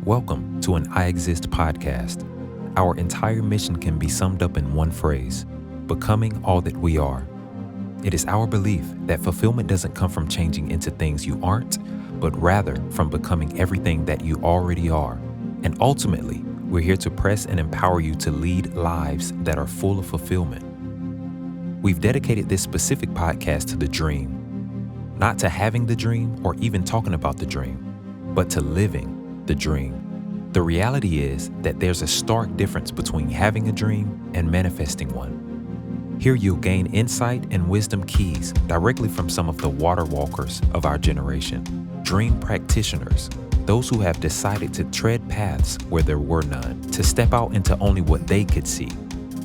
Welcome to an IEXIST podcast. Our entire mission can be summed up in one phrase: becoming all that we are. It is our belief that fulfillment doesn't come from changing into things you aren't, but rather from becoming everything that you already are. And ultimately, we're here to press and empower you to lead lives that are full of fulfillment. We've dedicated this specific podcast to the dream, not to having the dream or even talking about the dream, but to living the dream. The reality is that there's a stark difference between having a dream and manifesting one. Here you'll gain insight and wisdom keys directly from some of the water walkers of our generation, dream practitioners, those who have decided to tread paths where there were none, to step out into only what they could see.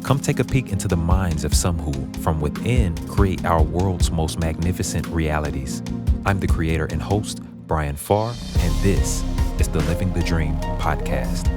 Come take a peek into the minds of some who, from within, create our world's most magnificent realities. I'm the creator and host, Bryan Pharr, and this is the Living the Dream podcast.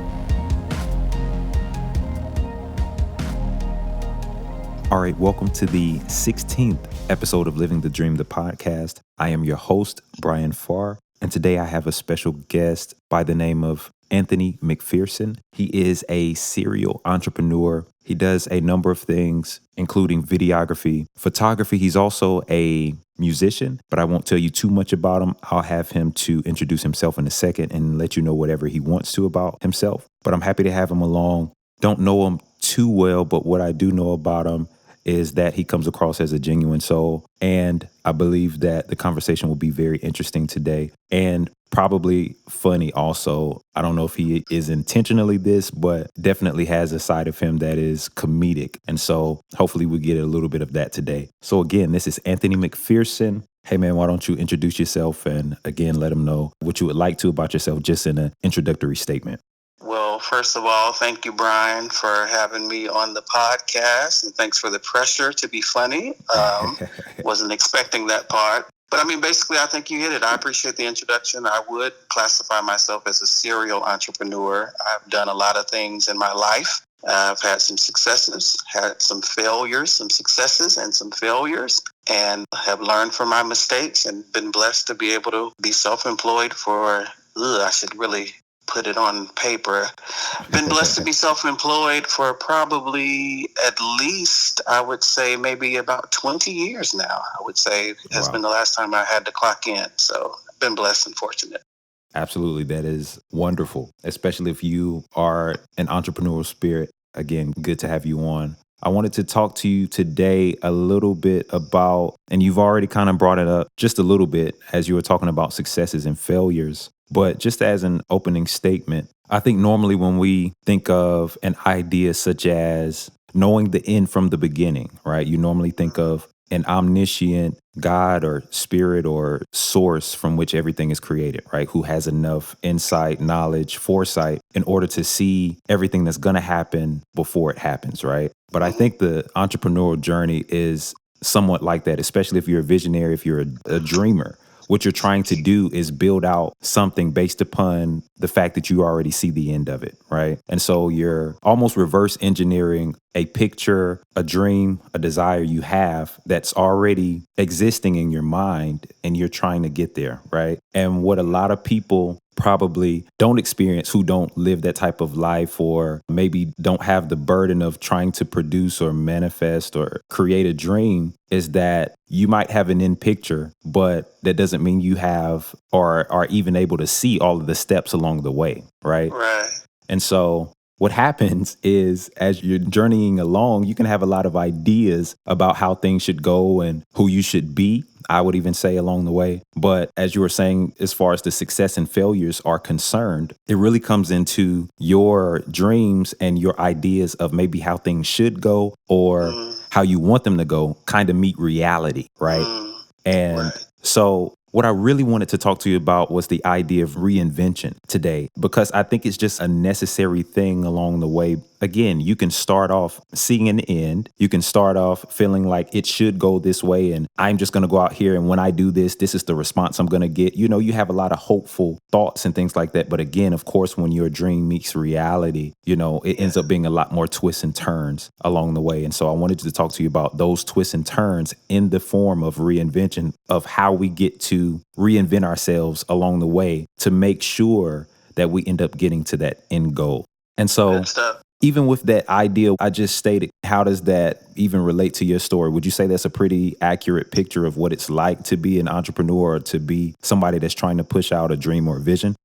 All right, welcome to the 16th episode of Living the Dream, the podcast. I am your host, Bryan Pharr, and today I have a special guest by the name of Anthony McPherson. He is a serial entrepreneur. He does a number of things, including videography, photography. He's also a musician, but I won't tell you too much about him. I'll have him to introduce himself in a second and let you know whatever he wants to about himself. But I'm happy to have him along. Don't know him too well, but what I do know about him is that he comes across as a genuine soul. And I believe that the conversation will be very interesting today and probably funny also. I don't know if he is intentionally this, but definitely has a side of him that is comedic. And so hopefully we get a little bit of that today. So again, this is Anthony McPherson. Hey man, why don't you introduce yourself and again, let them know what you would like to about yourself just in an introductory statement. Well, first of all, thank you, Bryan, for having me on the podcast, and thanks for the pressure to be funny. Wasn't expecting that part. But I mean, basically, I think you hit it. I appreciate the introduction. I would classify myself as a serial entrepreneur. I've done a lot of things in my life. I've had some successes, had some failures, some successes and some failures, and have learned from my mistakes and been blessed to be able to be self-employed for, I should really put it on paper. Been blessed to be self-employed for probably at least, I would say, maybe about 20 years now. I would say has been the last time I had to clock in. So I've been blessed and fortunate. Absolutely. That is wonderful, especially if you are an entrepreneurial spirit. Again, good to have you on. I wanted to talk to you today a little bit about, and you've already kind of brought it up just a little bit as you were talking about successes and failures. But just as an opening statement, I think normally when we think of an idea such as knowing the end from the beginning, right? You normally think of an omniscient God or spirit or source from which everything is created, right? Who has enough insight, knowledge, foresight in order to see everything that's going to happen before it happens, right? But I think the entrepreneurial journey is somewhat like that, especially if you're a visionary, if you're a dreamer. What you're trying to do is build out something based upon the fact that you already see the end of it, right? And so you're almost reverse engineering a picture, a dream, a desire you have that's already existing in your mind, and you're trying to get there, right? And what a lot of people probably don't experience, who don't live that type of life, or maybe don't have the burden of trying to produce or manifest or create a dream, is that you might have an end picture, but that doesn't mean you have or are even able to see all of the steps along the way, right? Right. And so what happens is as you're journeying along, you can have a lot of ideas about how things should go and who you should be, I would even say, along the way. But as you were saying, as far as the success and failures are concerned, it really comes into your dreams and your ideas of maybe how things should go or how you want them to go kind of meet reality, right? And so what I really wanted to talk to you about was the idea of reinvention today, because I think it's just a necessary thing along the way again, you can start off seeing an end. You can start off feeling like it should go this way. And I'm just going to go out here. And when I do this, this is the response I'm going to get. You know, you have a lot of hopeful thoughts and things like that. But again, of course, when your dream meets reality, you know, it ends up being a lot more twists and turns along the way. And so I wanted to talk to you about those twists and turns in the form of reinvention, of how we get to reinvent ourselves along the way to make sure that we end up getting to that end goal. And so even with that idea I just stated, how does that even relate to your story? Would you say that's a pretty accurate picture of what it's like to be an entrepreneur or to be somebody that's trying to push out a dream or a vision?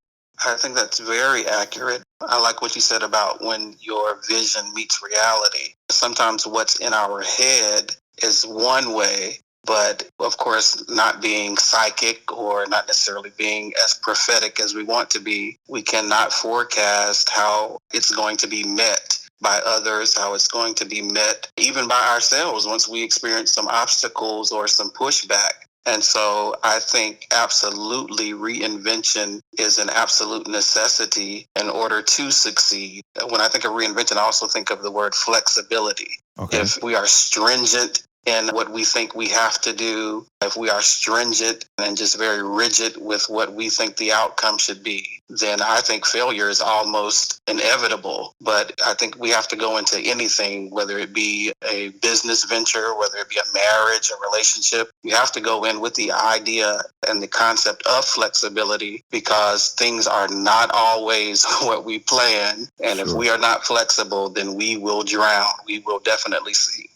I think that's very accurate. I like what you said about when your vision meets reality. Sometimes what's in our head is one way, but of course, not being psychic or not necessarily being as prophetic as we want to be, we cannot forecast how it's going to be met by others, how it's going to be met even by ourselves once we experience some obstacles or some pushback. And so I think absolutely reinvention is an absolute necessity in order to succeed. When I think of reinvention, I also think of the word flexibility. Okay. If we are stringent in what we think we have to do, if we are stringent and just very rigid with what we think the outcome should be, then I think failure is almost inevitable. But I think we have to go into anything, whether it be a business venture, whether it be a marriage, a relationship, you have to go in with the idea and the concept of flexibility, because things are not always what we plan. And if we are not flexible, then we will drown. We will definitely sink.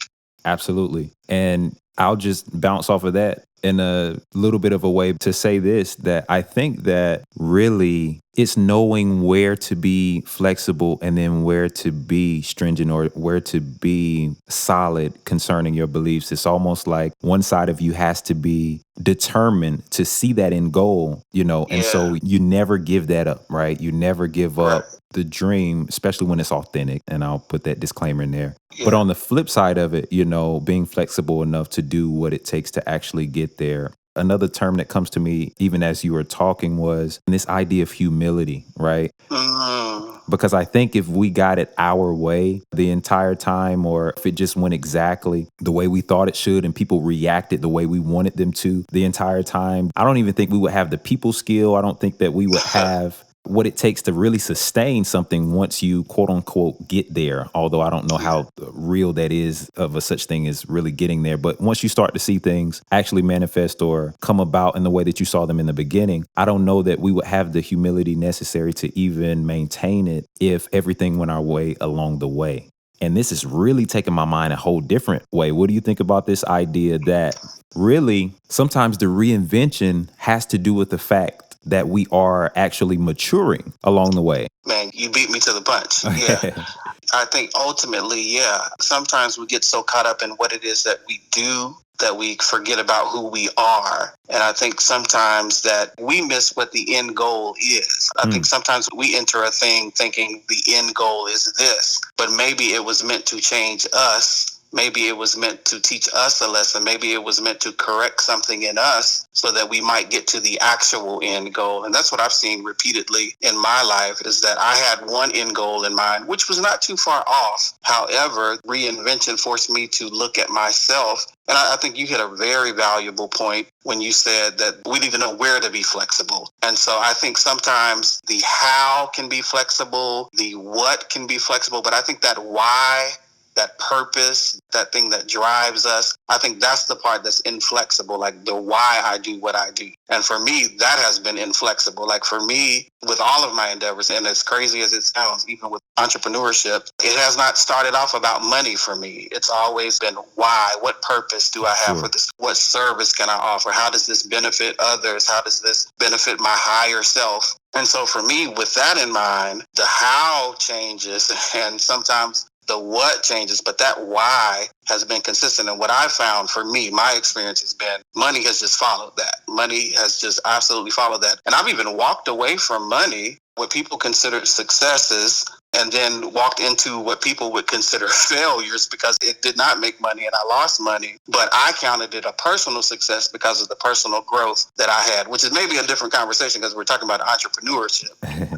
Absolutely. And I'll just bounce off of that in a little bit of a way to say this, that I think that really it's knowing where to be flexible and then where to be stringent or where to be solid concerning your beliefs. It's almost like one side of you has to be determined to see that end goal, you know, and so you never give that up, right? You never give up the dream, especially when it's authentic. And I'll put that disclaimer in there. But on the flip side of it, you know, being flexible enough to do what it takes to actually get there. Another term that comes to me, even as you were talking, was this idea of humility, right? Because I think if we got it our way the entire time, or if it just went exactly the way we thought it should and people reacted the way we wanted them to the entire time, I don't even think we would have the people skill. I don't think that we would have what it takes to really sustain something once you quote unquote get there. Although I don't know how real that is of a such thing as really getting there. But once you start to see things actually manifest or come about in the way that you saw them in the beginning, I don't know that we would have the humility necessary to even maintain it if everything went our way along the way. And this is really taking my mind a whole different way. What do you think about this idea that really sometimes the reinvention has to do with the fact that we are actually maturing along the way? Man, you beat me to the punch. Yeah. I think ultimately, sometimes we get so caught up in what it is that we do that we forget about who we are. And I think sometimes that we miss what the end goal is. I think sometimes we enter a thing thinking the end goal is this, but maybe it was meant to change us. Maybe it was meant to teach us a lesson. Maybe it was meant to correct something in us so that we might get to the actual end goal. And that's what I've seen repeatedly in my life, is that I had one end goal in mind, which was not too far off. However, reinvention forced me to look at myself. And I think you hit a very valuable point when you said that we need to know where to be flexible. And so I think sometimes the how can be flexible, the what can be flexible, but I think that why, that purpose, that thing that drives us, I think that's the part that's inflexible, like the why I do what I do. And for me, that has been inflexible. Like for me, with all of my endeavors, and as crazy as it sounds, even with entrepreneurship, it has not started off about money for me. It's always been why, what purpose do I have for this? What service can I offer? How does this benefit others? How does this benefit my higher self? And so for me, with that in mind, the how changes and sometimes the what changes, but that why has been consistent. And what I found for me, my experience has been money has just followed that. Money has just absolutely followed that. And I've even walked away from money, what people consider successes, and then walked into what people would consider failures because it did not make money and I lost money. But I counted it a personal success because of the personal growth that I had, which is maybe a different conversation because we're talking about entrepreneurship,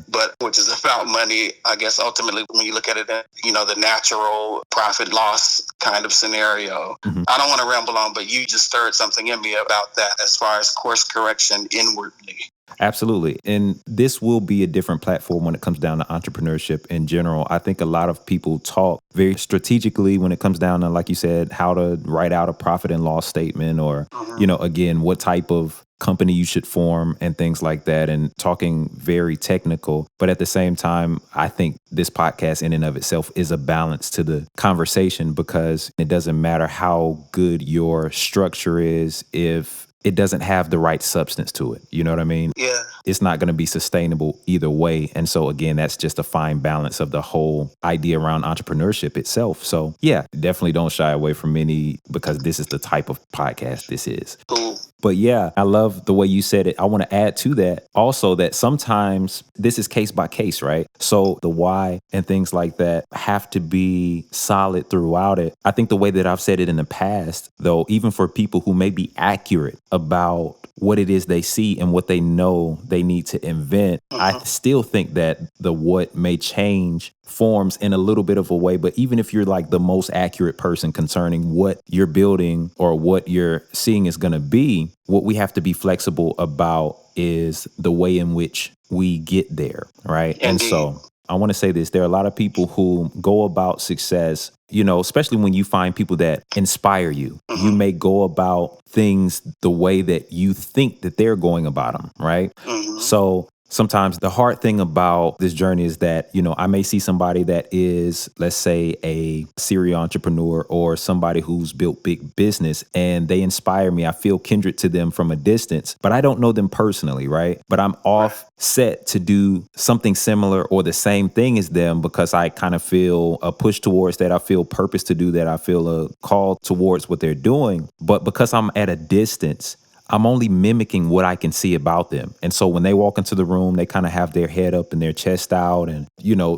but which is about money, I guess, ultimately, when you look at it, the natural profit loss kind of scenario. I don't want to ramble on, but you just stirred something in me about that as far as course correction inwardly. Absolutely. And this will be a different platform when it comes down to entrepreneurship in general. I think a lot of people talk very strategically when it comes down to, like you said, how to write out a profit and loss statement or, again, what type of company you should form and things like that, and talking very technical. But at the same time, I think this podcast in and of itself is a balance to the conversation, because it doesn't matter how good your structure is if it doesn't have the right substance to it. You know what I mean? Yeah. It's not going to be sustainable either way. And so again, that's just a fine balance of the whole idea around entrepreneurship itself. So yeah, definitely don't shy away from any, because this is the type of podcast this is. Cool. But yeah, I love the way you said it. I want to add to that also that sometimes this is case by case, right? So the why and things like that have to be solid throughout it. I think the way that I've said it in the past, though, even for people who may be accurate about what it is they see and what they know they need to invent, I still think that the what may change forms in a little bit of a way. But even if you're like the most accurate person concerning what you're building or what you're seeing is going to be, what we have to be flexible about is the way in which we get there, right? Indeed. And so I want to say this. There are a lot of people who go about success, especially when you find people that inspire you. You may go about things the way that you think that they're going about them, right? So sometimes the hard thing about this journey is that, I may see somebody that is, let's say, a serial entrepreneur or somebody who's built big business, and they inspire me. I feel kindred to them from a distance, but I don't know them personally, right? But I'm off set to do something similar or the same thing as them because I kind of feel a push towards that. I feel purpose to do that. I feel a call towards what they're doing. But because I'm at a distance, I'm only mimicking what I can see about them. And so when they walk into the room, they kind of have their head up and their chest out, and,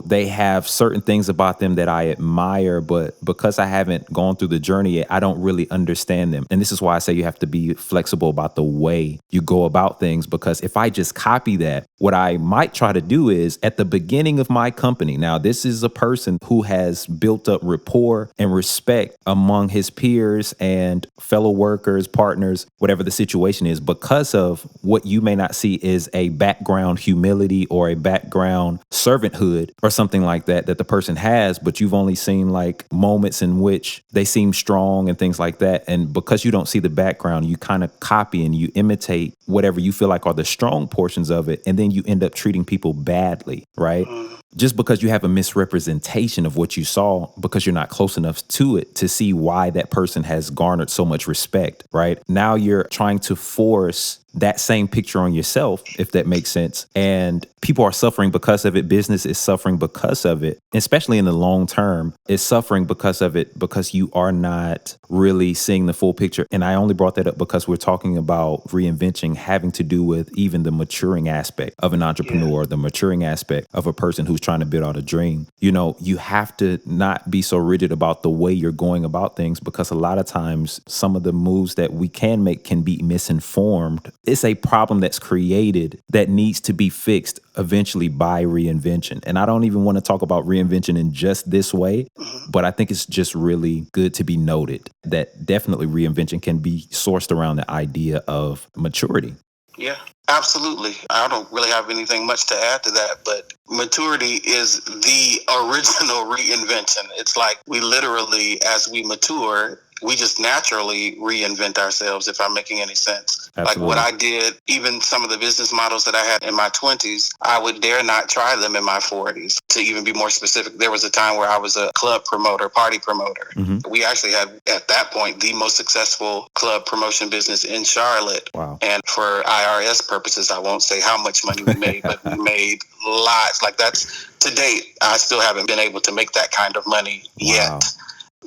they have certain things about them that I admire, but because I haven't gone through the journey yet, I don't really understand them. And this is why I say you have to be flexible about the way you go about things, because if I just copy that, what I might try to do is at the beginning of my company, now this is a person who has built up rapport and respect among his peers and fellow workers, partners, whatever the situation is, because of what you may not see is a background humility or a background servanthood or something like that the person has, but you've only seen like moments in which they seem strong and things like that. And because you don't see the background, you kind of copy and you imitate whatever you feel like are the strong portions of it. And then you end up treating people badly, right? Just because you have a misrepresentation of what you saw, because you're not close enough to it to see why that person has garnered so much respect, right? Now you're trying to force that same picture on yourself, if that makes sense. And people are suffering because of it. Business is suffering because of it, especially in the long term. It's suffering because of it, because you are not really seeing the full picture. And I only brought that up because we're talking about reinvention having to do with even the maturing aspect of an entrepreneur, the maturing aspect of a person who's trying to build out a dream. You have to not be so rigid about the way you're going about things, because a lot of times some of the moves that we can make can be misinformed. It's a problem that's created that needs to be fixed eventually by reinvention. And I don't even want to talk about reinvention in just this way, but I think it's just really good to be noted that definitely reinvention can be sourced around the idea of maturity. Yeah, absolutely. I don't really have anything much to add to that, but maturity is the original reinvention. It's like we literally, as we mature, we just naturally reinvent ourselves, if I'm making any sense. Absolutely. Like what I did, even some of the business models that I had in my 20s, I would dare not try them in my 40s. To even be more specific, there was a time where I was a club promoter, party promoter. We actually had, at that point, the most successful club promotion business in Charlotte. Wow. And for IRS purposes, I won't say how much money we made, but we made lots. Like that's, to date, I still haven't been able to make that kind of money yet.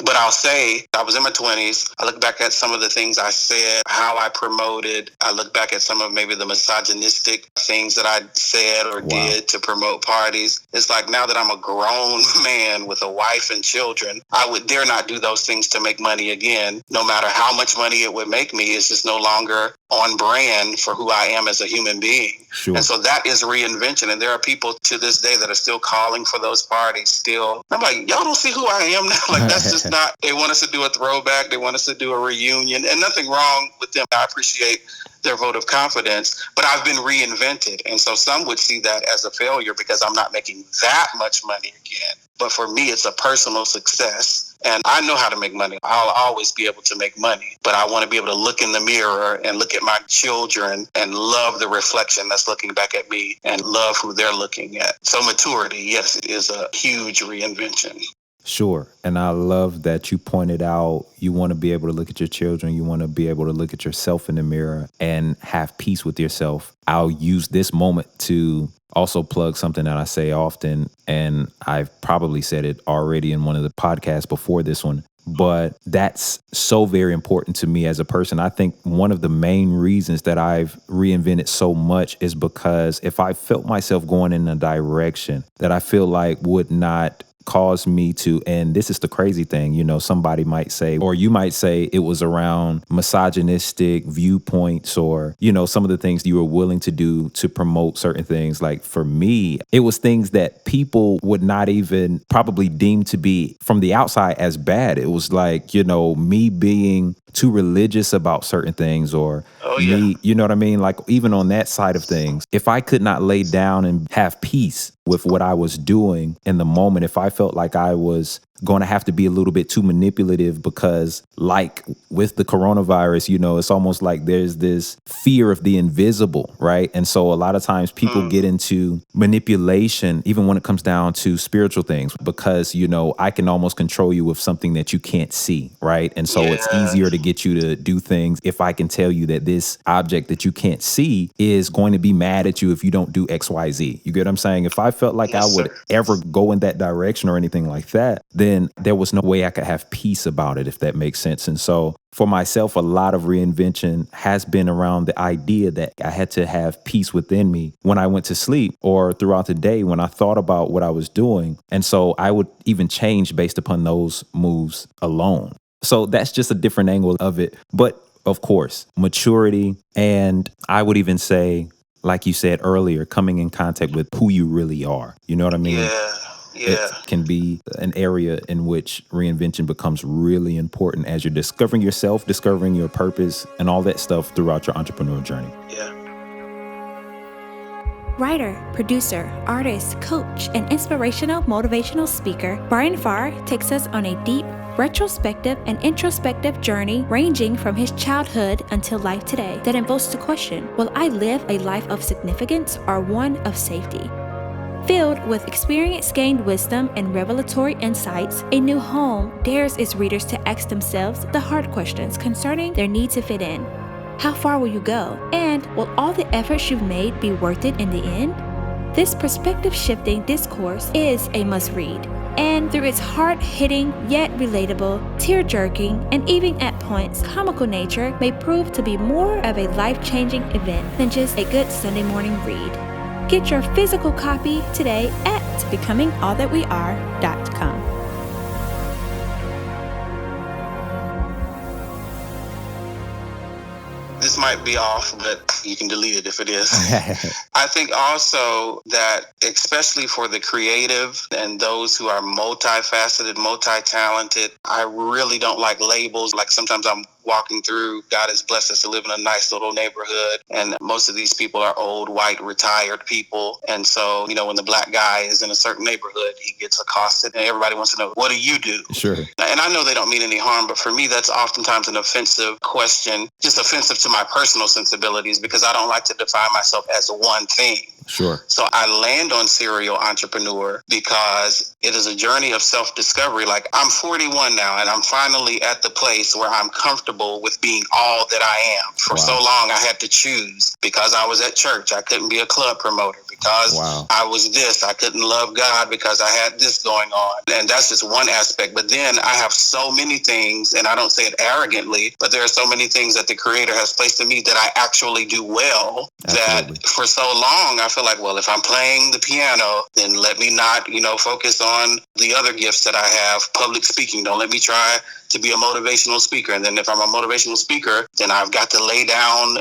But I'll say I was in my 20s. I look back at some of the things I said, how I promoted. I look back at some of maybe the misogynistic things that I said or did to promote parties. It's like now that I'm a grown man with a wife and children, I would dare not do those things to make money again. No matter how much money it would make me, it's just no longer on brand for who I am as a human being. Sure. And so that is reinvention. And there are people to this day that are still calling for those parties still. I'm like, y'all don't see who I am now. Like, that's just not, they want us to do a throwback. They want us to do a reunion, and nothing wrong with them. I appreciate their vote of confidence, but I've been reinvented. And so some would see that as a failure because I'm not making that much money again. But for me, it's a personal success. And I know how to make money. I'll always be able to make money. But I want to be able to look in the mirror and look at my children and love the reflection that's looking back at me and love who they're looking at. So maturity, yes, is a huge reinvention. Sure. And I love that you pointed out you want to be able to look at your children. You want to be able to look at yourself in the mirror and have peace with yourself. I'll use this moment to also plug something that I say often, and I've probably said it already in one of the podcasts before this one, but that's so very important to me as a person. I think one of the main reasons that I've reinvented so much is because if I felt myself going in a direction that I feel like would not caused me to, and this is the crazy thing, you know, somebody might say, or you might say it was around misogynistic viewpoints or, you know, some of the things you were willing to do to promote certain things. Like for me, it was things that people would not even probably deem to be from the outside as bad. It was like, you know, me being too religious about certain things or me, you know what I mean? Like even on that side of things, if I could not lay down and have peace with what I was doing in the moment, if I felt like I was going to have to be a little bit too manipulative because like with the coronavirus, you know, it's almost like there's this fear of the invisible, right? And so a lot of times people get into manipulation, even when it comes down to spiritual things, because, you know, I can almost control you with something that you can't see, right? And so it's easier to get you to do things if I can tell you that this object that you can't see is going to be mad at you if you don't do X, Y, Z. You get what I'm saying? If I felt like I would ever go in that direction or anything like that, then there was no way I could have peace about it, if that makes sense. And so for myself, a lot of reinvention has been around the idea that I had to have peace within me when I went to sleep or throughout the day when I thought about what I was doing. And so I would even change based upon those moves alone. So that's just a different angle of it. But of course, maturity, and I would even say, like you said earlier, coming in contact with who you really are. You know what I mean? It can be an area in which reinvention becomes really important as you're discovering yourself, discovering your purpose, and all that stuff throughout your entrepreneurial journey. Writer, producer, artist, coach, and inspirational motivational speaker, Bryan Pharr takes us on a deep, retrospective, and introspective journey ranging from his childhood until life today that invokes the question, will I live a life of significance or one of safety? Filled with experience-gained wisdom and revelatory insights, A New Home dares its readers to ask themselves the hard questions concerning their need to fit in. How far will you go? And will all the efforts you've made be worth it in the end? This perspective-shifting discourse is a must-read, and through its hard-hitting yet relatable, tear-jerking, and even at points comical nature may prove to be more of a life-changing event than just a good Sunday morning read. Get your physical copy today at becomingallthatweare.com. This might be off, but you can delete it if it is. I think also that, especially for the creative and those who are multifaceted, multi-talented, I really don't like labels. Like sometimes I'm walking through, God has blessed us to live in a nice little neighborhood, and most of these people are old, white, retired people. And so, you know, when the black guy is in a certain neighborhood, he gets accosted, and everybody wants to know, what do you do? Sure. And I know they don't mean any harm, but for me, that's oftentimes an offensive question, just offensive to my personal sensibilities, because I don't like to define myself as one thing. Sure. So I land on serial entrepreneur because it is a journey of self-discovery. Like I'm 41 now, and I'm finally at the place where I'm comfortable with being all that I am. For so long, I had to choose because I was at church. I couldn't be a club promoter because Wow. I was this. I couldn't love God because I had this going on. And that's just one aspect. But then I have so many things, and I don't say it arrogantly, but there are so many things that the Creator has placed in me that I actually do well. Absolutely. That for so long, I feel like, well, if I'm playing the piano, then let me not, focus on the other gifts that I have. Public speaking. Don't let me try to be a motivational speaker. And then if I'm a motivational speaker, then I've got to lay down,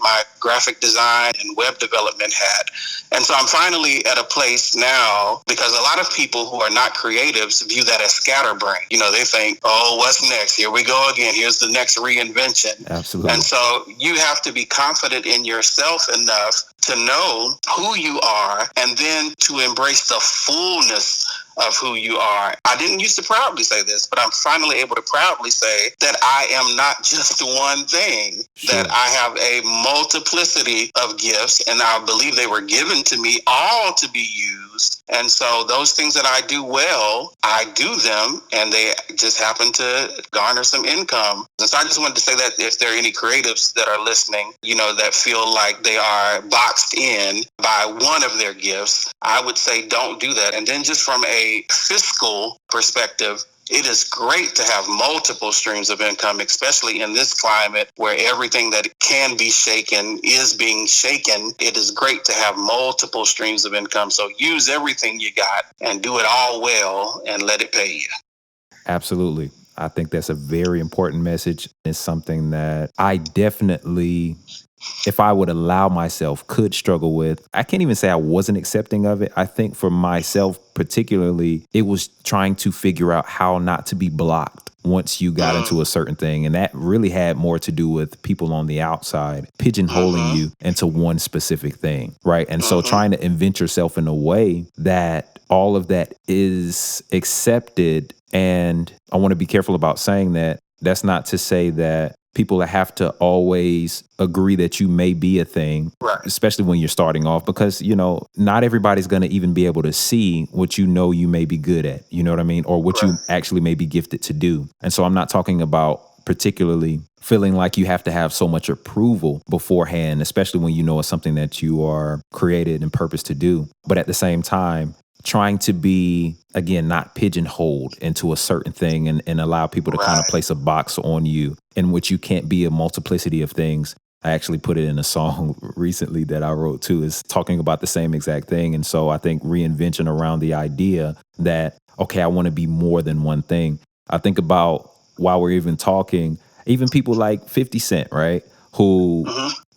my graphic design and web development hat. And so I'm finally at a place now, because a lot of people who are not creatives view that as scatterbrain. They think, oh, what's next? Here we go again. Here's the next reinvention. Absolutely. And so you have to be confident in yourself enough to know who you are, and then to embrace the fullness of who you are. I didn't used to proudly say this, but I'm finally able to proudly say that I am not just one thing, Sure. that I have a multiplicity of gifts, and I believe they were given to me all to be used. And so those things that I do well, I do them, and they just happen to garner some income. And so I just wanted to say that if there are any creatives that are listening, that feel like they are boxed in by one of their gifts, I would say don't do that. And then just from a fiscal perspective, it is great to have multiple streams of income, especially in this climate where everything that can be shaken is being shaken. It is great to have multiple streams of income. So use everything you got and do it all well and let it pay you. Absolutely. I think that's a very important message. It's something that I definitely, if I would allow myself, could struggle with. I can't even say I wasn't accepting of it. I think for myself particularly, it was trying to figure out how not to be blocked once you got into a certain thing. And that really had more to do with people on the outside pigeonholing you into one specific thing, right? And so trying to invent yourself in a way that all of that is accepted. And I want to be careful about saying that. That's not to say that people have to always agree that you may be a thing, Right. especially when you're starting off, because, not everybody's going to even be able to see what you may be good at, you know what I mean? Or what you actually may be gifted to do. And so I'm not talking about particularly feeling like you have to have so much approval beforehand, especially when it's something that you are created and purposed to do. But at the same time, trying to be, again, not pigeonholed into a certain thing and allow people to kind of place a box on you in which you can't be a multiplicity of things. I actually put it in a song recently that I wrote too, is talking about the same exact thing. And so I think reinvention around the idea that, okay, I want to be more than one thing. I think about, while we're even talking, even people like 50 Cent, right? Who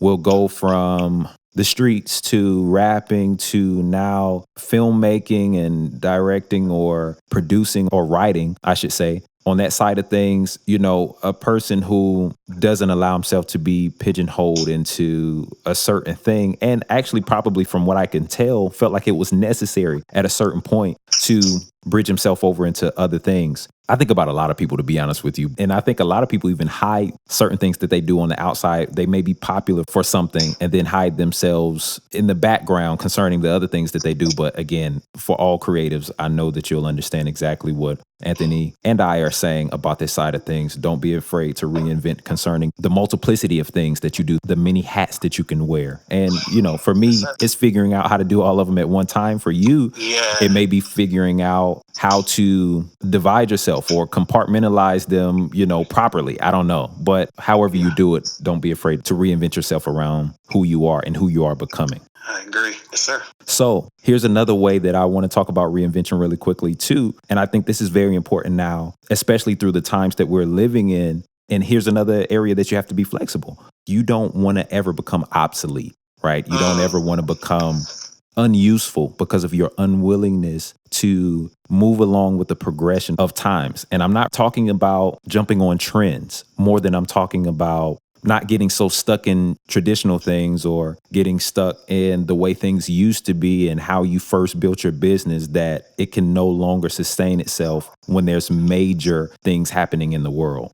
will go from the streets to rapping to now filmmaking and directing or producing or writing, I should say. On that side of things, a person who doesn't allow himself to be pigeonholed into a certain thing, and actually probably from what I can tell, felt like it was necessary at a certain point to bridge himself over into other things. I think about a lot of people, to be honest with you. And I think a lot of people even hide certain things that they do on the outside. They may be popular for something and then hide themselves in the background concerning the other things that they do. But again, for all creatives, I know that you'll understand exactly what Anthony and I are saying about this side of things. Don't be afraid to reinvent concerning the multiplicity of things that you do, the many hats that you can wear. And, for me, it's figuring out how to do all of them at one time. For you, it may be figuring out how to divide yourself or compartmentalize them, properly. I don't know. But however you do it, don't be afraid to reinvent yourself around who you are and who you are becoming. I agree. Yes, sir. So here's another way that I want to talk about reinvention really quickly too. And I think this is very important now, especially through the times that we're living in. And here's another area that you have to be flexible. You don't want to ever become obsolete, right? You don't ever want to become unuseful because of your unwillingness to move along with the progression of times. And I'm not talking about jumping on trends more than I'm talking about not getting so stuck in traditional things or getting stuck in the way things used to be and how you first built your business, that it can no longer sustain itself when there's major things happening in the world.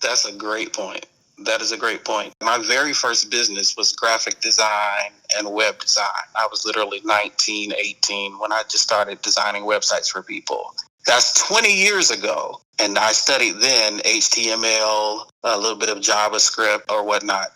That's a great point. That is a great point. My very first business was graphic design and web design. I was literally 19, 18 when I just started designing websites for people. That's 20 years ago. And I studied then HTML, a little bit of JavaScript or whatnot.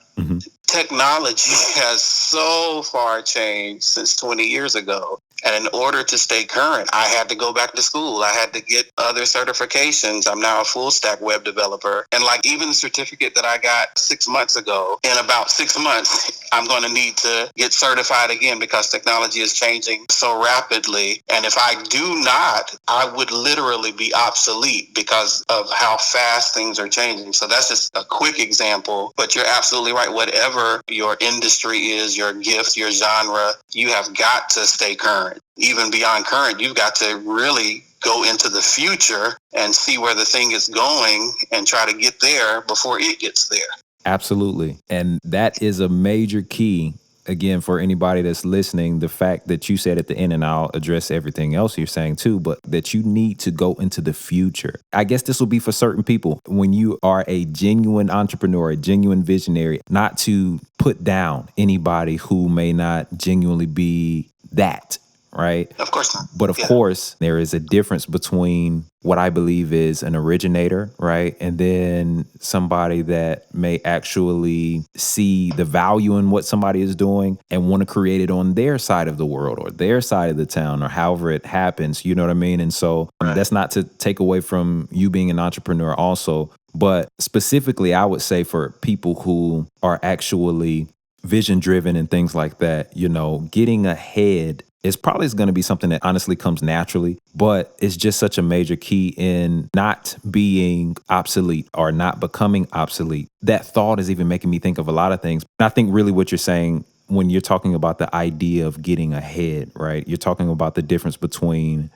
technology has so far changed since 20 years ago. And in order to stay current, I had to go back to school. I had to get other certifications. I'm now a full stack web developer. And like even the certificate that I got 6 months ago, in about 6 months, I'm going to need to get certified again because technology is changing so rapidly. And if I do not, I would literally be obsolete because of how fast things are changing. So that's just a quick example, but you're absolutely right. Whatever your industry is, your gift, your genre, you have got to stay current. Even beyond current, you've got to really go into the future and see where the thing is going and try to get there before it gets there. Absolutely. And that is a major key. Again, for anybody that's listening, the fact that you said at the end, and I'll address everything else you're saying too, but that you need to go into the future. I guess this will be for certain people. When you are a genuine entrepreneur, a genuine visionary, not to put down anybody who may not genuinely be that, right? Of course not. But of course, there is a difference between what I believe is an originator, right? And then somebody that may actually see the value in what somebody is doing and want to create it on their side of the world or their side of the town or however it happens, you know what I mean? And so that's not to take away from you being an entrepreneur also, but specifically, I would say for people who are actually vision driven and things like that, you know, getting ahead is probably going to be something that honestly comes naturally, but it's just such a major key in not being obsolete or not becoming obsolete. That thought is even making me think of a lot of things. And I think really what you're saying when you're talking about the idea of getting ahead, right? You're talking about the difference between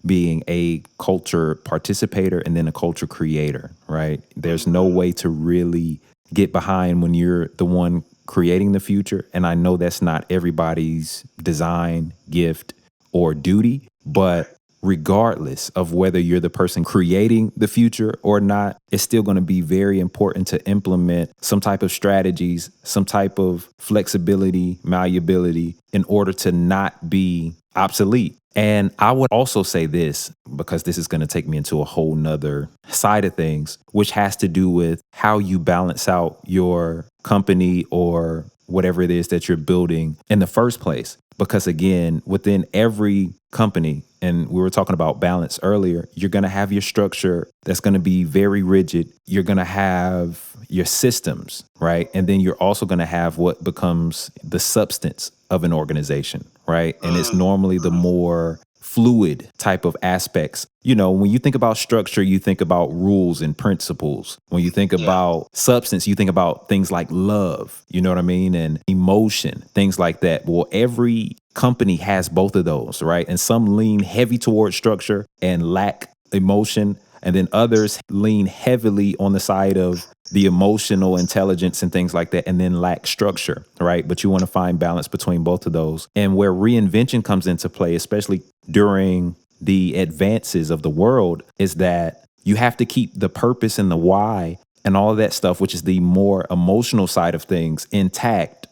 being a culture participator and then a culture creator, right? There's no way to really get behind when you're the one creating the future. And I know that's not everybody's design, gift, or duty, but regardless of whether you're the person creating the future or not, it's still going to be very important to implement some type of strategies, some type of flexibility, malleability in order to not be obsolete. And I would also say this, because this is going to take me into a whole nother side of things, which has to do with how you balance out your company or whatever it is that you're building in the first place. Because again, within every company, and we were talking about balance earlier, you're going to have your structure that's going to be very rigid. You're going to have your systems, right? And then you're also going to have what becomes the substance of an organization, right? And it's normally the more fluid type of aspects. You know, when you think about structure, you think about rules and principles. When you think about substance, you think about things like love, you know what I mean? And emotion, things like that. Well, every company has both of those, right? And some lean heavy towards structure and lack emotion. And then others lean heavily on the side of the emotional intelligence and things like that, and then lack structure, right? But you want to find balance between both of those. And where reinvention comes into play, especially during the advances of the world, is that you have to keep the purpose and the why and all of that stuff, which is the more emotional side of things, intact.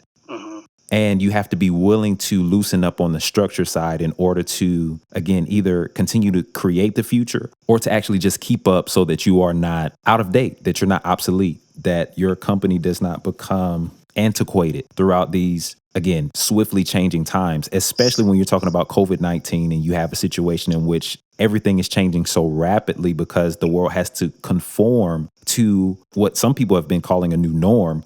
And you have to be willing to loosen up on the structure side in order to, again, either continue to create the future or to actually just keep up so that you are not out of date, that you're not obsolete, that your company does not become antiquated throughout these, again, swiftly changing times, especially when you're talking about COVID-19 and you have a situation in which everything is changing so rapidly because the world has to conform to what some people have been calling a new norm.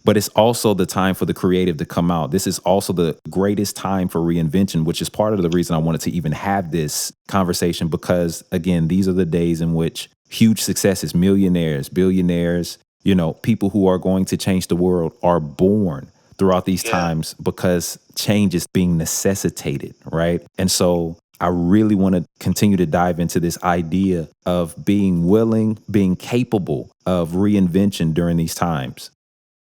But it's also the time for the creative to come out. This is also the greatest time for reinvention, which is part of the reason I wanted to even have this conversation, because, again, these are the days in which huge successes, millionaires, billionaires, you know, people who are going to change the world are born throughout these times because change is being necessitated, right? And so I really want to continue to dive into this idea of being willing, being capable of reinvention during these times.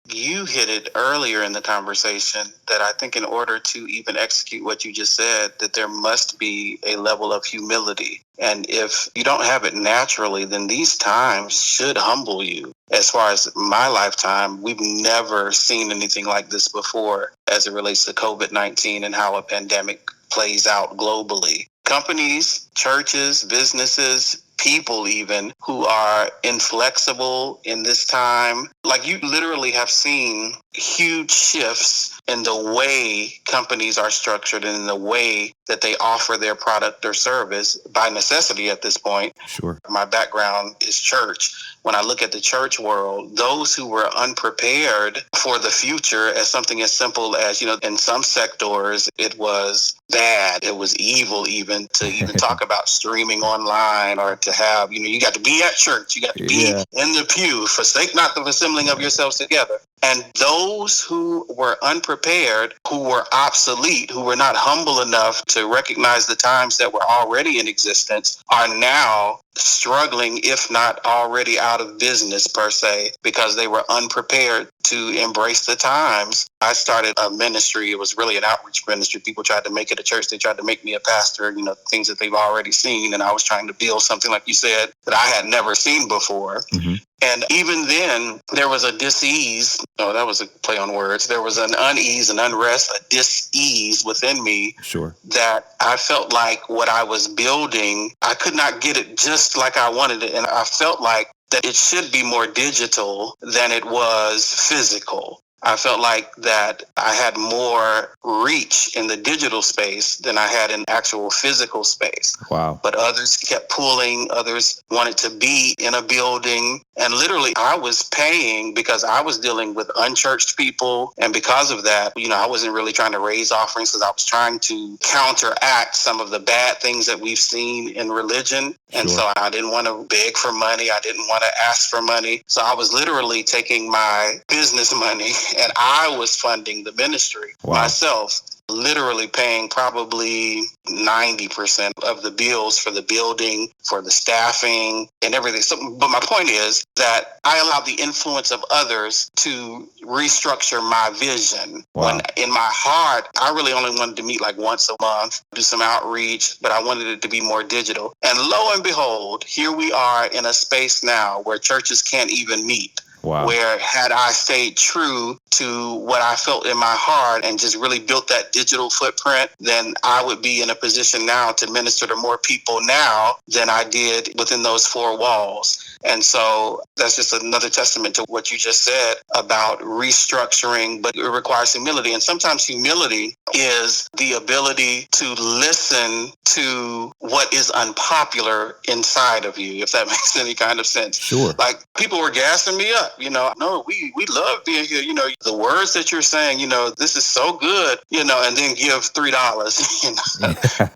You hit it earlier in the conversation that I think in order to even execute what you just said, that there must be a level of humility. And if you don't have it naturally, then these times should humble you. As far as my lifetime, we've never seen anything like this before as it relates to COVID-19 and how a pandemic plays out globally. Companies, churches, businesses, people even who are inflexible in this time, Like, you literally have seen huge shifts in the way companies are structured and in the way that they offer their product or service by necessity at this point. Sure. My background is church. When I look at the church world, those who were unprepared for the future, as something as simple as, in some sectors, it was bad, it was evil even to even talk about streaming online, or to have, you got to be at church, you got to be in the pew, forsake not the assembling of yourselves together. And those who were unprepared, who were obsolete, who were not humble enough to recognize the times that were already in existence, are now struggling, if not already out of business per se, because they were unprepared to embrace the times. I started a ministry. It was really an outreach ministry. People tried to make it a church. They tried to make me a pastor, things that they've already seen. And I was trying to build something, like you said, that I had never seen before. Mm-hmm. And even then, there was a dis-ease. Oh, that was a play on words. There was an unease, an unrest, a dis-ease within me. Sure. That I felt like what I was building, I could not get it just like I wanted it. And I felt like that it should be more digital than it was physical. I felt like that I had more reach in the digital space than I had in actual physical space. Wow. But others kept pulling, others wanted to be in a building. And literally, I was paying because I was dealing with unchurched people. And because of that, I wasn't really trying to raise offerings, because I was trying to counteract some of the bad things that we've seen in religion. And so I didn't want to beg for money. I didn't want to ask for money. So I was literally taking my business money and I was funding the ministry myself, literally paying probably 90% of the bills for the building, for the staffing and everything. So, but my point is that I allowed the influence of others to restructure my vision. When in my heart, I really only wanted to meet like once a month, do some outreach, but I wanted it to be more digital. And lo and behold, here we are in a space now where churches can't even meet. Where had I stayed true to what I felt in my heart and just really built that digital footprint, then I would be in a position now to minister to more people now than I did within those four walls. And so that's just another testament to what you just said about restructuring, but it requires humility. And sometimes humility is the ability to listen to what is unpopular inside of you, if that makes any kind of sense. Sure. Like, people were gassing me up, no, we love being here, the words that you're saying, this is so good, and then give $3,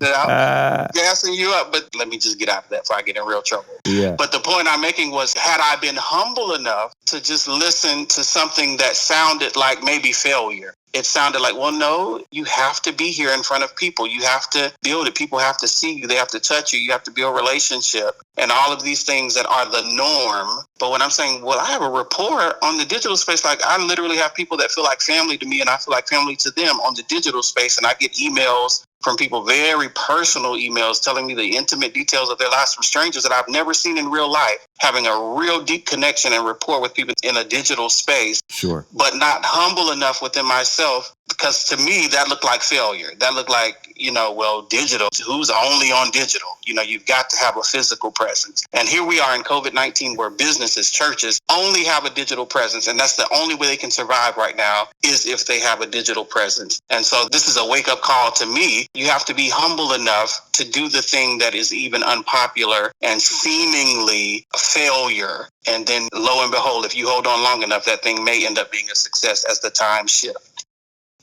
I'm gassing you up, but let me just get out of that before I get in real trouble. Yeah. But the point I'm making was, had I been humble enough to just listen to something that sounded like maybe failure, it sounded like, well, no, you have to be here in front of people. You have to build it. People have to see you. They have to touch you. You have to build a relationship and all of these things that are the norm. But when I'm saying, well, I have a rapport on the digital space, like I literally have people that feel like family to me and I feel like family to them on the digital space. And I get emails from people, very personal emails, telling me the intimate details of their lives from strangers that I've never seen in real life, having a real deep connection and rapport with people in a digital space. Sure. But not humble enough within myself, because to me, that looked like failure. That looked like, well, digital, who's only on digital? You've got to have a physical presence. And here we are in COVID-19 where businesses, churches only have a digital presence. And that's the only way they can survive right now, is if they have a digital presence. And so this is a wake-up call to me. You have to be humble enough to do the thing that is even unpopular and seemingly failure. And then lo and behold, if you hold on long enough, that thing may end up being a success as the times shift.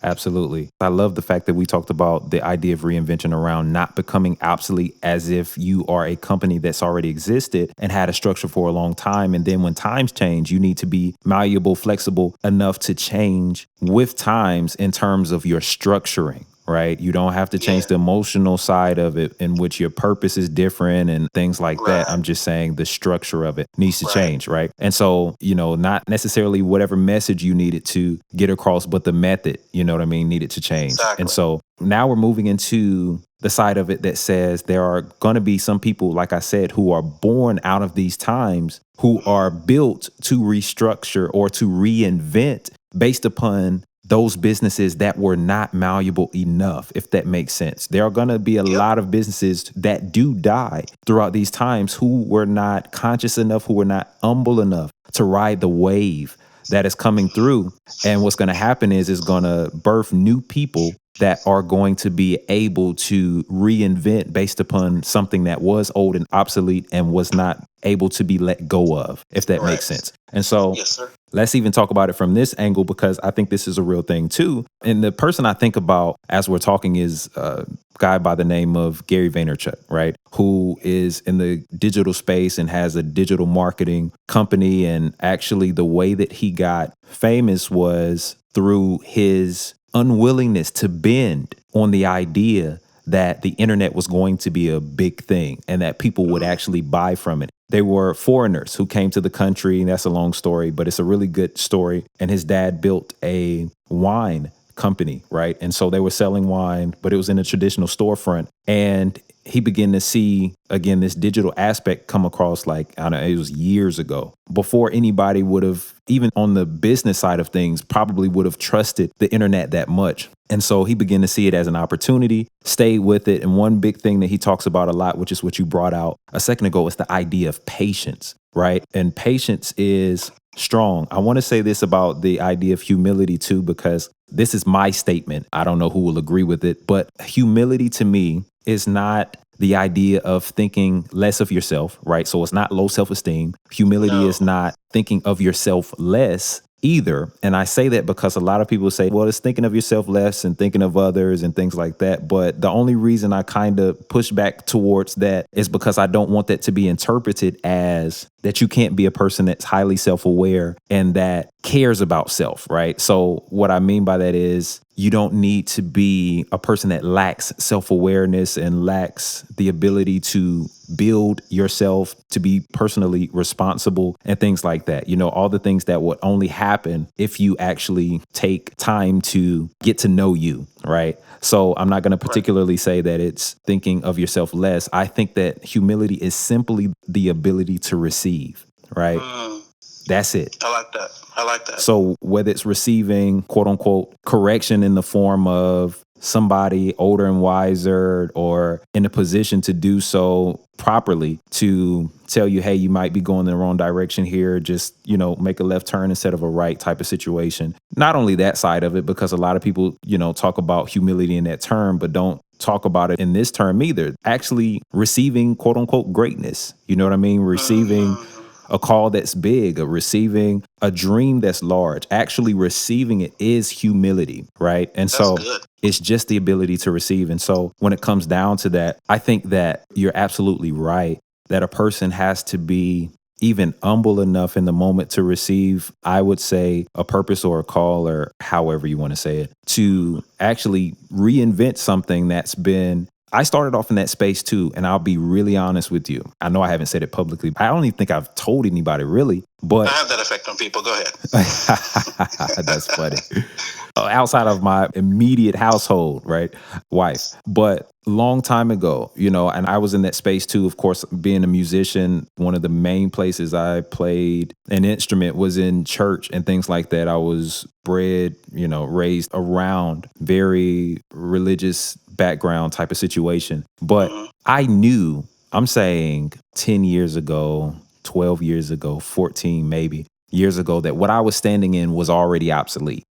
Absolutely. I love the fact that we talked about the idea of reinvention around not becoming obsolete, as if you are a company that's already existed and had a structure for a long time. And then when times change, you need to be malleable, flexible enough to change with times in terms of your structuring. Right? You don't have to change the emotional side of it, in which your purpose is different and things like that. I'm just saying the structure of it needs to change. Right. And so, not necessarily whatever message you needed to get across, but the method, needed to change. Exactly. And so now we're moving into the side of it that says there are going to be some people, like I said, who are born out of these times, who are built to restructure or to reinvent based upon those businesses that were not malleable enough, if that makes sense. There are going to be a lot of businesses that do die throughout these times who were not conscious enough, who were not humble enough to ride the wave that is coming through. And what's going to happen is it's going to birth new people that are going to be able to reinvent based upon something that was old and obsolete and was not able to be let go of, if that makes Correct. sense. And so Yes, sir. let's even talk about it from this angle, because I think this is a real thing too. And the person I think about as we're talking is a guy by the name of Gary Vaynerchuk, right? Who is in the digital space and has a digital marketing company. And actually, the way that he got famous was through his unwillingness to bend on the idea that the internet was going to be a big thing and that people would actually buy from it. They were foreigners who came to the country, and that's a long story, but it's a really good story. And his dad built a wine company, right? And so they were selling wine, but it was in a traditional storefront. And he began to see, again, this digital aspect come across, like, I don't know, it was years ago, before anybody would have, even on the business side of things, probably would have trusted the internet that much. And so he began to see it as an opportunity, stayed with it. And one big thing that he talks about a lot, which is what you brought out a second ago, is the idea of patience, right? And patience is strong. I want to say this about the idea of humility too, because this is my statement. I don't know who will agree with it, but humility to me is not the idea of thinking less of yourself, right? So it's not low self-esteem. Humility is not thinking of yourself less either. And I say that because a lot of people say, well, it's thinking of yourself less and thinking of others and things like that. But the only reason I kind of push back towards that is because I don't want that to be interpreted as that you can't be a person that's highly self-aware and that cares about self, right? So what I mean by that is you don't need to be a person that lacks self-awareness and lacks the ability to build yourself, to be personally responsible and things like that. You know, all the things that would only happen if you actually take time to get to know you, right? So I'm not going to particularly say that it's thinking of yourself less. I think that humility is simply the ability to receive, right? That's it. I like that. I like that. So whether it's receiving, quote unquote, correction in the form of somebody older and wiser or in a position to do so properly, to tell you, hey, you might be going in the wrong direction here, just, you know, make a left turn instead of a right type of situation. Not only that side of it, because a lot of people, you know, talk about humility in that term, but don't talk about it in this term either. Actually receiving, quote unquote, greatness. You know what I mean? Receiving a call that's big, or receiving a dream that's large. Actually receiving it is humility, right? And so it's just the ability to receive. And so when it comes down to that, I think that you're absolutely right that a person has to be even humble enough in the moment to receive, I would say, a purpose or a call, or however you want to say it, to actually reinvent something that's been. I started off in that space too, and I'll be really honest with you. I know I haven't said it publicly. I don't even think I've told anybody really, but I have that effect on people. Go ahead. That's funny. Outside of my immediate household, right? Wife. But long time ago, you know, and I was in that space too. Of course, being a musician, one of the main places I played an instrument was in church and things like that. I was bred, you know, raised around very religious background type of situation. But I knew, I'm saying 10 years ago, 12 years ago, 14 maybe years ago, that what I was standing in was already obsolete.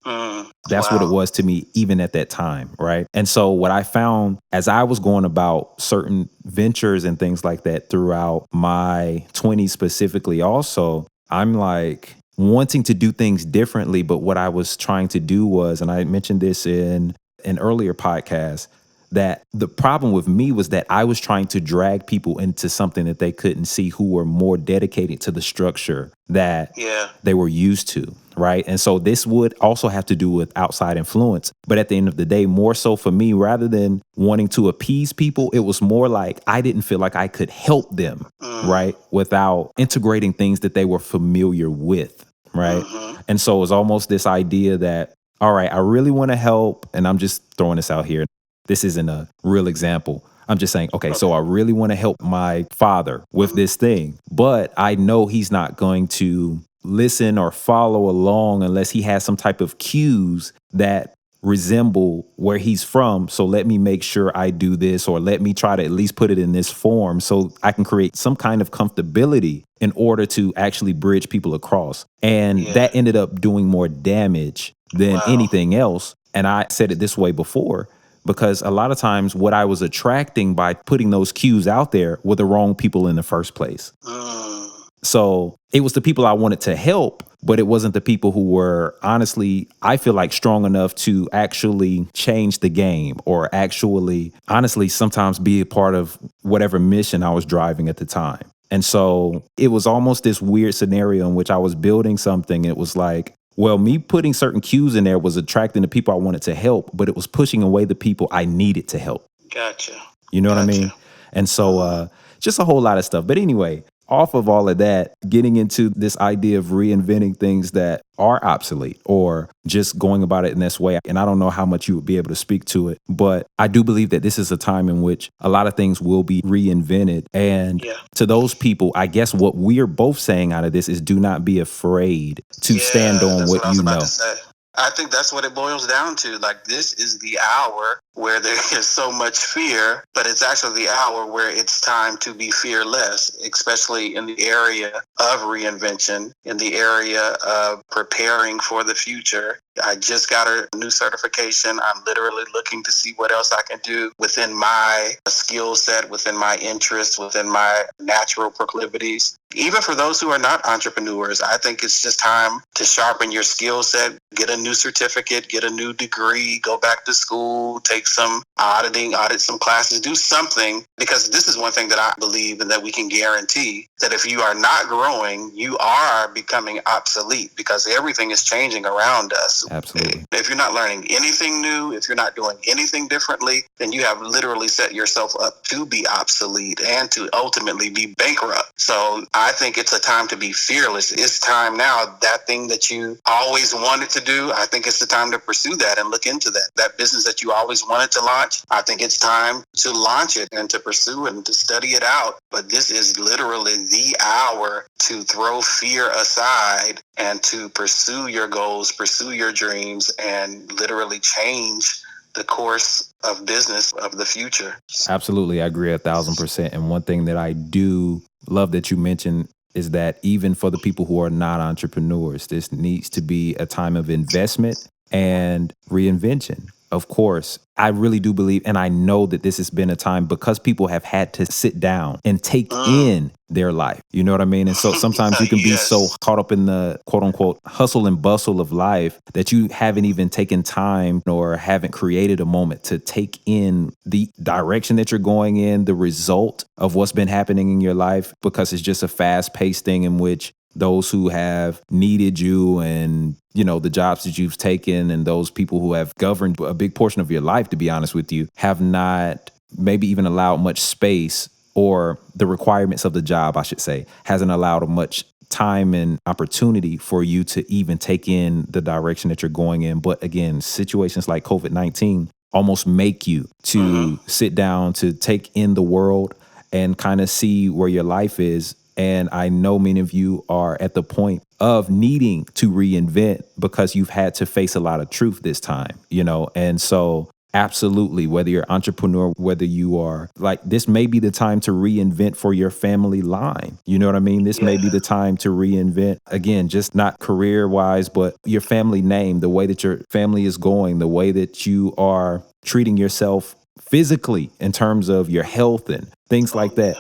That's what it was to me, even at that time, right? And so what I found as I was going about certain ventures and things like that throughout my 20s specifically also, I'm like wanting to do things differently. But what I was trying to do was, and I mentioned this in an earlier podcast, that the problem with me was that I was trying to drag people into something that they couldn't see, who were more dedicated to the structure that they were used to, right? And so this would also have to do with outside influence. But at the end of the day, more so for me, rather than wanting to appease people, it was more like I didn't feel like I could help them, right? Without integrating things that they were familiar with, right? And so it was almost this idea that, all right, I really want to help. And I'm just throwing this out here. This isn't a real example. I'm just saying, okay, so I really want to help my father with this thing, but I know he's not going to listen or follow along unless he has some type of cues that resemble where he's from. So let me make sure I do this, or let me try to at least put it in this form so I can create some kind of comfortability in order to actually bridge people across. And Yeah. that ended up doing more damage than Wow. anything else. And I said it this way before, because a lot of times what I was attracting by putting those cues out there were the wrong people in the first place. Mm. So it was the people I wanted to help, but it wasn't the people who were, honestly, I feel like, strong enough to actually change the game, or actually, honestly, sometimes be a part of whatever mission I was driving at the time. And so it was almost this weird scenario in which I was building something. It was like, well, me putting certain cues in there was attracting the people I wanted to help, but it was pushing away the people I needed to help. Gotcha. You know what I Gotcha. mean? And so just a whole lot of stuff. But anyway, off of all of that, getting into this idea of reinventing things that are obsolete, or just going about it in this way. And I don't know how much you would be able to speak to it, but I do believe that this is a time in which a lot of things will be reinvented. And Yeah. to those people, I guess what we're both saying out of this is, do not be afraid to stand on That's what what I was you about know. to say. I think that's what it boils down to. Like, this is the hour where there is so much fear, but it's actually the hour where it's time to be fearless, especially in the area of reinvention, in the area of preparing for the future. I just got a new certification. I'm literally looking to see what else I can do within my skill set, within my interests, within my natural proclivities. Even for those who are not entrepreneurs, I think it's just time to sharpen your skill set, get a new certificate, get a new degree, go back to school, take some audit some classes, do something, because this is one thing that I believe and that we can guarantee, that if you are not growing, you are becoming obsolete, because everything is changing around us. Absolutely. If you're not learning anything new, if you're not doing anything differently, then you have literally set yourself up to be obsolete and to ultimately be bankrupt. So I think it's a time to be fearless. It's time now. That thing that you always wanted to do, I think it's the time to pursue that and look into that. That business that you always wanted to launch, I think it's time to launch it and to pursue and to study it out. But this is literally the hour to throw fear aside and to pursue your goals, pursue your dreams, and literally change the course of business of the future. Absolutely. I agree 1,000%. And one thing that I do love that you mentioned is that even for the people who are not entrepreneurs, this needs to be a time of investment and reinvention. Of course, I really do believe, and I know that this has been a time because people have had to sit down and take in their life. You know what I mean? And so sometimes you can be so caught up in the quote unquote hustle and bustle of life that you haven't even taken time or haven't created a moment to take in the direction that you're going in, the result of what's been happening in your life, because it's just a fast paced thing in which those who have needed you and, you know, the jobs that you've taken and those people who have governed a big portion of your life, to be honest with you, have not maybe even allowed much space, or the requirements of the job, I should say, hasn't allowed much time and opportunity for you to even take in the direction that you're going in. But again, situations like COVID-19 almost make you to sit down, to take in the world and kind of see where your life is. And I know many of you are at the point of needing to reinvent because you've had to face a lot of truth this time, you know? And so absolutely, whether you're an entrepreneur, whether you are like, this may be the time to reinvent for your family line. You know what I mean? This may be the time to reinvent, again, just not career wise, but your family name, the way that your family is going, the way that you are treating yourself physically in terms of your health and things like that.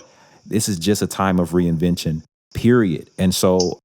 This is just a time of reinvention, period. And so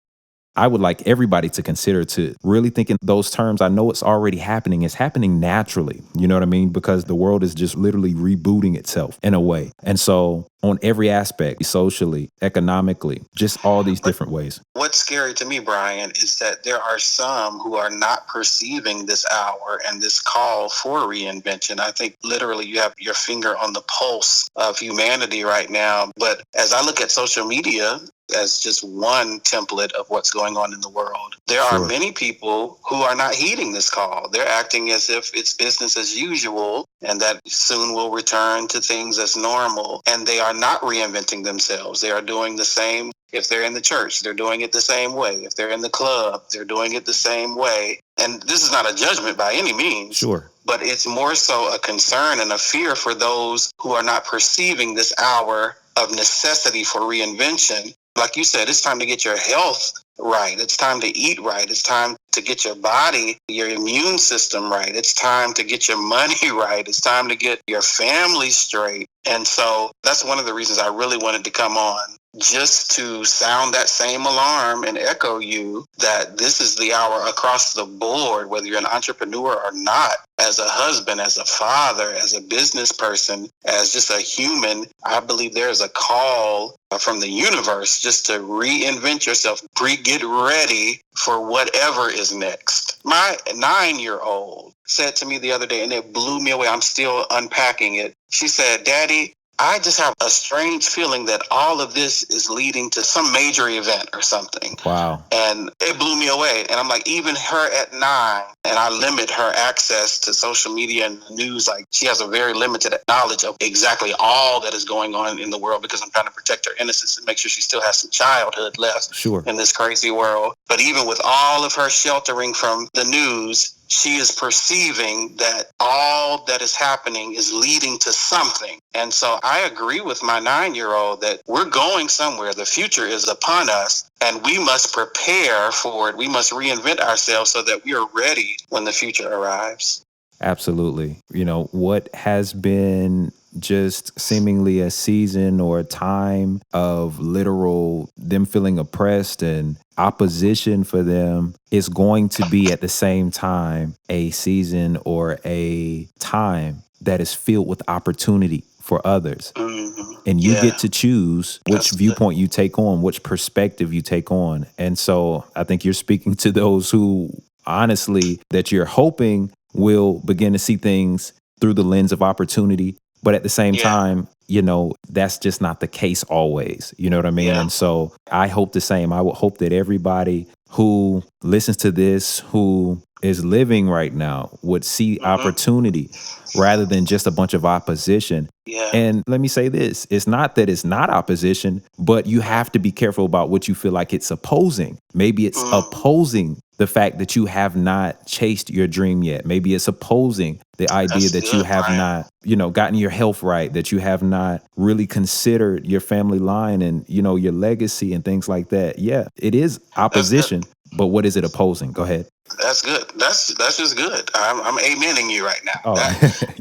I would like everybody to consider to really think in those terms. I know it's already happening. It's happening naturally. You know what I mean? Because the world is just literally rebooting itself in a way. And so on every aspect, socially, economically, just all these different ways. What's scary to me, Brian, is that there are some who are not perceiving this hour and this call for reinvention. I think literally you have your finger on the pulse of humanity right now. But as I look at social media as just one template of what's going on in the world, there are many people who are not heeding this call. They're acting as if it's business as usual and that soon we'll return to things as normal. And they are not reinventing themselves. They are doing the same If they're in the church, they're doing it the same way. If they're in the club, they're doing it the same way. And this is not a judgment by any means. Sure. But it's more so a concern and a fear for those who are not perceiving this hour of necessity for reinvention. Like you said, it's time to get your health right. It's time to eat right. It's time to get your body, your immune system right. It's time to get your money right. It's time to get your family straight. And so that's one of the reasons I really wanted to come on, just to sound that same alarm and echo you that this is the hour across the board, whether you're an entrepreneur or not, as a husband, as a father, as a business person, as just a human. I believe there is a call from the universe just to reinvent yourself, get ready for whatever is next. My 9-year-old said to me the other day, and it blew me away, I'm still unpacking it. She said, "Daddy, I just have a strange feeling that all of this is leading to some major event or something." Wow. And it blew me away. And I'm like, even her at 9, and I limit her access to social media and the news. Like, she has a very limited knowledge of exactly all that is going on in the world, because I'm trying to protect her innocence and make sure she still has some childhood left in this crazy world. But even with all of her sheltering from the news, she is perceiving that all that is happening is leading to something. And so I agree with my 9-year-old that we're going somewhere. The future is upon us, and we must prepare for it. We must reinvent ourselves so that we are ready when the future arrives. Absolutely. You know, what has been just seemingly a season or a time of literal them feeling oppressed and opposition for them is going to be at the same time a season or a time that is filled with opportunity for others. And you get to choose which viewpoint you take on, which perspective you take on. And so I think you're speaking to those who honestly that you're hoping will begin to see things through the lens of opportunity. But at the same time, you know, that's just not the case always. You know what I mean? And so I hope the same. I would hope that everybody who listens to this, who is living right now, would see opportunity rather than just a bunch of opposition. And let me say this, it's not that it's not opposition, but you have to be careful about what you feel like it's opposing. Maybe it's opposing the fact that you have not chased your dream yet. Maybe it's opposing the idea that you have not, you know, gotten your health right, that you have not really considered your family line and, you know, your legacy and things like that. Yeah, it is opposition, but what is it opposing? Go ahead. That's good. That's just good. I'm amening you right now.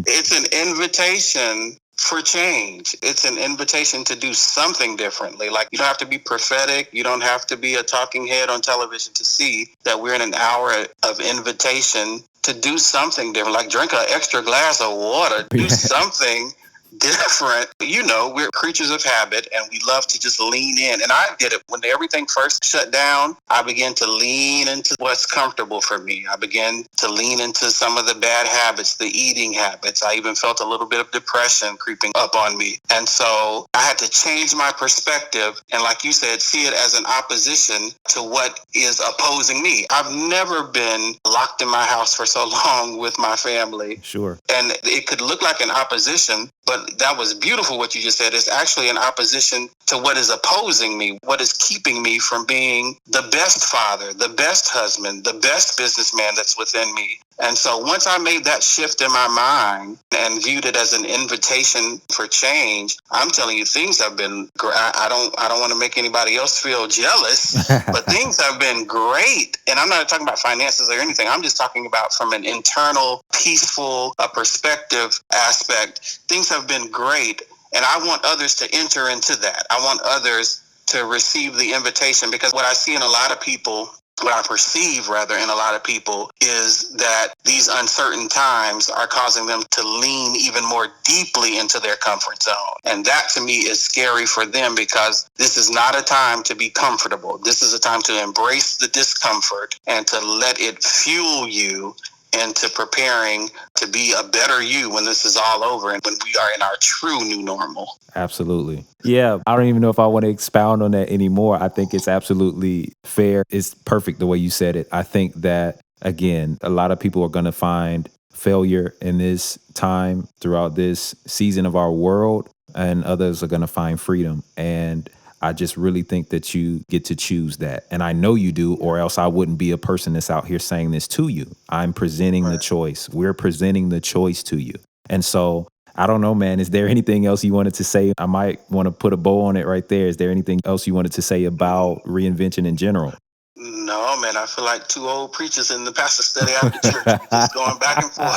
It's an invitation for change. It's an invitation to do something differently. Like, you don't have to be prophetic. You don't have to be a talking head on television to see that we're in an hour of invitation to do something different. Like, drink an extra glass of water. Do something different. You know, we're creatures of habit, and we love to just lean in. And I did it when everything first shut down. I began to lean into what's comfortable for me. I began to lean into some of the bad habits, the eating habits. I even felt a little bit of depression creeping up on me. And so I had to change my perspective. And like you said, see it as an opposition to what is opposing me. I've never been locked in my house for so long with my family. Sure. And it could look like an opposition, but that was beautiful what you just said. It's actually an opposition to what is opposing me, what is keeping me from being the best father, the best husband, the best businessman that's within me. And so once I made that shift in my mind and viewed it as an invitation for change, I'm telling you, things have been great. I don't want to make anybody else feel jealous, but things have been great. And I'm not talking about finances or anything. I'm just talking about from an internal, peaceful perspective aspect. Things have been great. And I want others to enter into that. I want others to receive the invitation, because what I see in a lot of people, what I perceive rather in a lot of people, is that these uncertain times are causing them to lean even more deeply into their comfort zone. And that to me is scary for them, because this is not a time to be comfortable. This is a time to embrace the discomfort and to let it fuel you into preparing to be a better you when this is all over and when we are in our true new normal. Absolutely. Yeah, I don't even know if I want to expound on that anymore. I think it's absolutely fair. It's perfect the way you said it. I think that, again, a lot of people are going to find failure in this time throughout this season of our world, and others are going to find freedom. And I just really think that you get to choose that. And I know you do, or else I wouldn't be a person that's out here saying this to you. I'm presenting the choice. We're presenting the choice to you. And so I don't know, man. Is there anything else you wanted to say? I might want to put a bow on it right there. Is there anything else you wanted to say about reinvention in general? No, man, I feel like two old preachers in the pastor study after church, just going back and forth.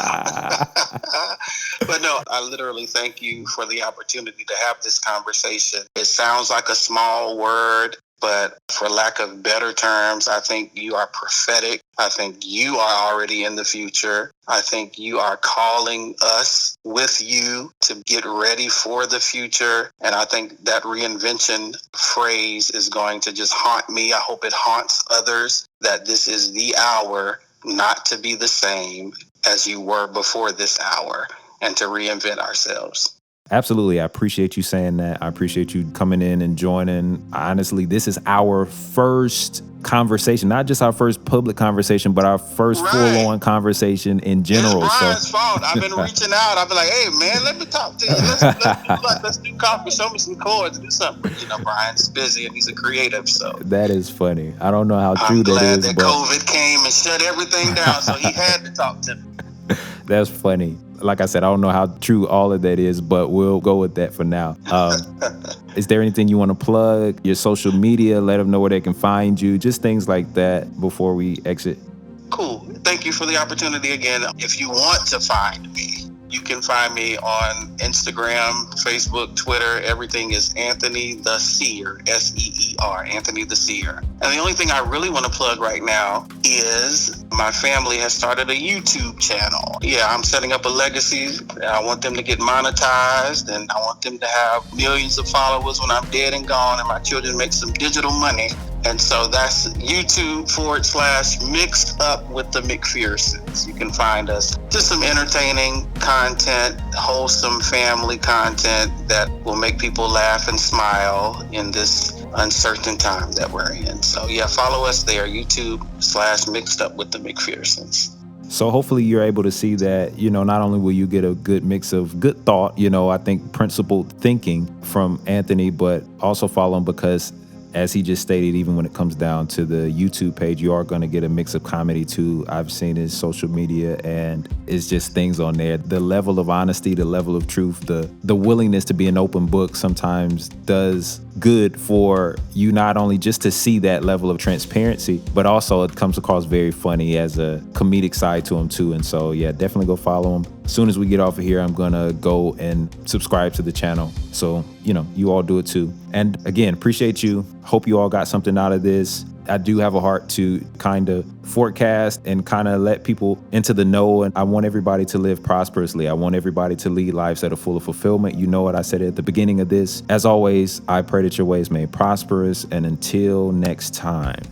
But no, I literally thank you for the opportunity to have this conversation. It sounds like a small word, but for lack of better terms, I think you are prophetic. I think you are already in the future. I think you are calling us with you to get ready for the future. And I think that reinvention phrase is going to just haunt me. I hope it haunts others, that this is the hour not to be the same as you were before this hour and to reinvent ourselves. Absolutely. I appreciate you saying that. I appreciate you coming in and joining. Honestly, this is our first conversation, not just our first public conversation, but our first full-on conversation in general. It's Bryan's fault. I've been reaching out. I've been like, hey, man, let me talk to you. Let's do coffee. Show me some chords. Do something. But, Bryan's busy and he's a creative. So that is funny. I don't know how true that is. I'm glad that COVID came and shut everything down, so he had to talk to me. That's funny. Like I said, I don't know how true all of that is, but we'll go with that for now. Is there anything you want to plug? Your social media, let them know where they can find you, just things like that before we exit. Cool. Thank you for the opportunity again. If you want to find me, you can find me on Instagram, Facebook, Twitter. Everything is Anthony the Seer, S-E-E-R, Anthony the Seer. And the only thing I really want to plug right now is my family has started a YouTube channel. Yeah, I'm setting up a legacy. I want them to get monetized, and I want them to have millions of followers when I'm dead and gone, and my children make some digital money. And so that's YouTube.com/mixed up with the McPhersons. You can find us just some entertaining content, wholesome family content that will make people laugh and smile in this uncertain time that we're in. So yeah, follow us there, YouTube.com/mixed up with the McPhersons. So hopefully you're able to see that, not only will you get a good mix of good thought, I think principled thinking from Anthony, but also follow him because, as he just stated, even when it comes down to the YouTube page, you are going to get a mix of comedy too. I've seen his social media and it's just things on there. The level of honesty, the level of truth, the willingness to be an open book sometimes does good for you, not only just to see that level of transparency, but also it comes across very funny as a comedic side to him too. And so, yeah, definitely go follow him. As soon as we get off of here, I'm going to go and subscribe to the channel. So, you all do it too. And again, appreciate you. Hope you all got something out of this. I do have a heart to kind of forecast and kind of let people into the know. And I want everybody to live prosperously. I want everybody to lead lives that are full of fulfillment. You know what I said at the beginning of this. As always, I pray that your ways may prosperous. And until next time.